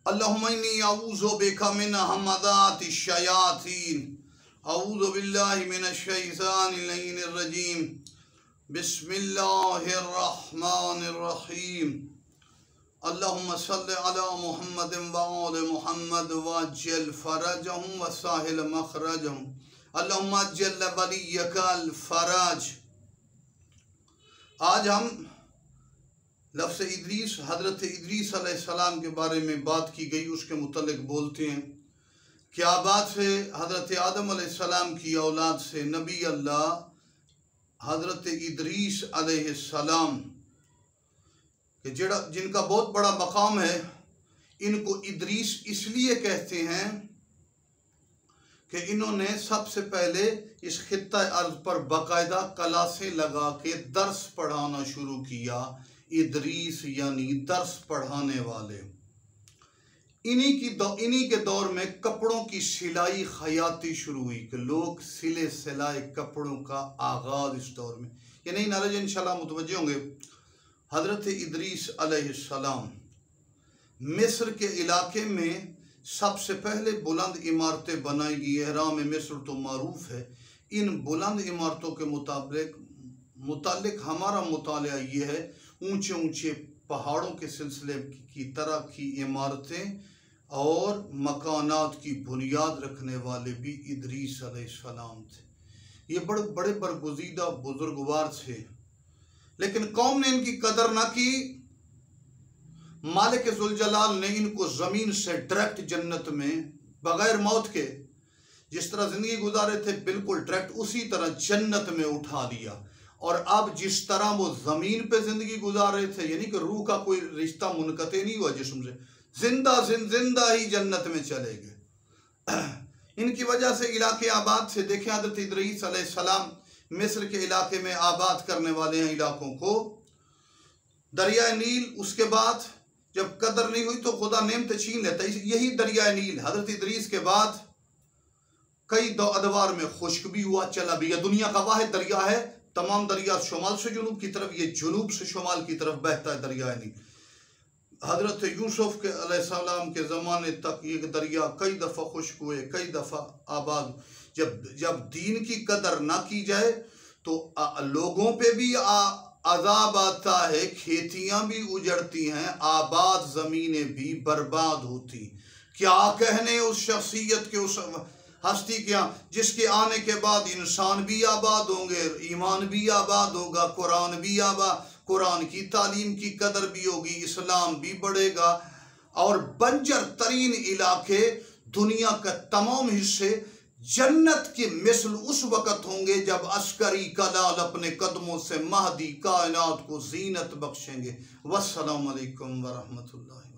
अल्लाहुम्मा इन्नी अऊज़ु बिका मिन हमाज़ातिश शयातीन अऊज़ु बिल्लाहि मिनश शैतानिर रजीम बिस्मिल्लाहिर रहमानिर रहीम अल्लाहुम्मा सल्लि अला मुहम्मदिन व आलि मुहम्मद वअज्जिल फरजहुम व साहिल मखरजहुम अल्लाहुम्मा अज्जिल वलियकल फरज। आज हम लफ्ज़ इदरीस, हज़रत इदरीस अलैहिस्सलाम के बारे में बात की गई, उसके मुतल्लिक़ बोलते हैं कि आबाद से हज़रत आदम अलैहिस्सलाम की औलाद से नबी अल्लाह हज़रत इदरीस अलैहिस्सलाम कि जिनका बहुत बड़ा मकाम है, इनको इदरीस इसलिए कहते हैं कि इन्होंने सबसे पहले इस खित्ता अर्ज़ पर बाकायदा क्लासें लगा के दर्स पढ़ाना शुरू किया। इदरीस यानी दर्स पढ़ाने वाले। इन्हीं के दौर में कपड़ों की सिलाई खयाती शुरू हुई कि लोग सिले सिलाए कपड़ों का आगाज़ इस दौर में। ये नहीं नाराज इंशाल्लाह मुतवज्जे होंगे। हज़रत इदरीस अलैहिस्सलाम मिस्र के इलाके में सबसे पहले बुलंद इमारतें बनाई गई। एहराम मिस्र तो मारूफ है। इन बुलंद इमारतों के मुतालिक हमारा मुतालिया ये है, ऊंचे ऊंचे पहाड़ों के सिलसिले की तरह की इमारतें और मकानात की बुनियाद रखने वाले भी इदरीस अलैहिस्सलाम थे। ये बड़े बड़े बरगुज़ीदा बुजुर्गवार थे, लेकिन कौम ने इनकी कदर न की। मालिक ज़ुल-जलाल ने इनको ज़मीन से डायरेक्ट जन्नत में बग़ैर मौत के जिस तरह ज़िंदगी गुजारे थे, बिल्कुल डायरेक्ट उसी तरह जन्नत में उठा लिया। और अब जिस तरह वो ज़मीन पे ज़िंदगी गुजार रहे थे, यानी कि रूह का कोई रिश्ता मुनक़ते नहीं हुआ जिस्म से, जिंदा ही जन्नत में चले गए। इनकी वजह से इलाके आबाद से देखें, हज़रत इदरीस अलैहिस्सलाम मिस्र के इलाके में आबाद करने वाले हैं इलाकों को। दरिया नील, उसके बाद जब कदर नहीं हुई तो खुदा नेमत छीन लेता। यही दरिया नील हज़रत इदरीस के बाद कई अदवार में खुश्क भी हुआ, चला भी। यह दुनिया का वाहिद दरिया है। तमाम दरिया शुमाल से जुनूब की तरफ, ये जुनूब से शुमाल की तरफ बहता है दरिया नील। हज़रत यूसुफ के अलैहिस्सलाम के ज़माने तक ये दरिया कई दफ़ा खुश्क हुए, कई दफ़ा आबाद। जब दीन की कदर ना की जाए तो लोगों पे भी अज़ाब आता है, खेतियाँ भी उजड़ती हैं, आबाद ज़मीनें भी बर्बाद होती। क्या कहने उस शख्सियत के, उस हस्ती के जिसके आने के बाद इंसान भी आबाद होंगे, ईमान भी आबाद होगा, कुरान भी आबाद, कुरान की तालीम की कदर भी होगी, इस्लाम भी बढ़ेगा और बंजर तरीन इलाके दुनिया के तमाम हिस्से जन्नत के मिसल उस वक़्त होंगे जब अस्करी कलाल अपने कदमों से महदी कायनात को जीनत बख्शेंगे। वस्सलामु अलैकुम व रहमतुल्लाह।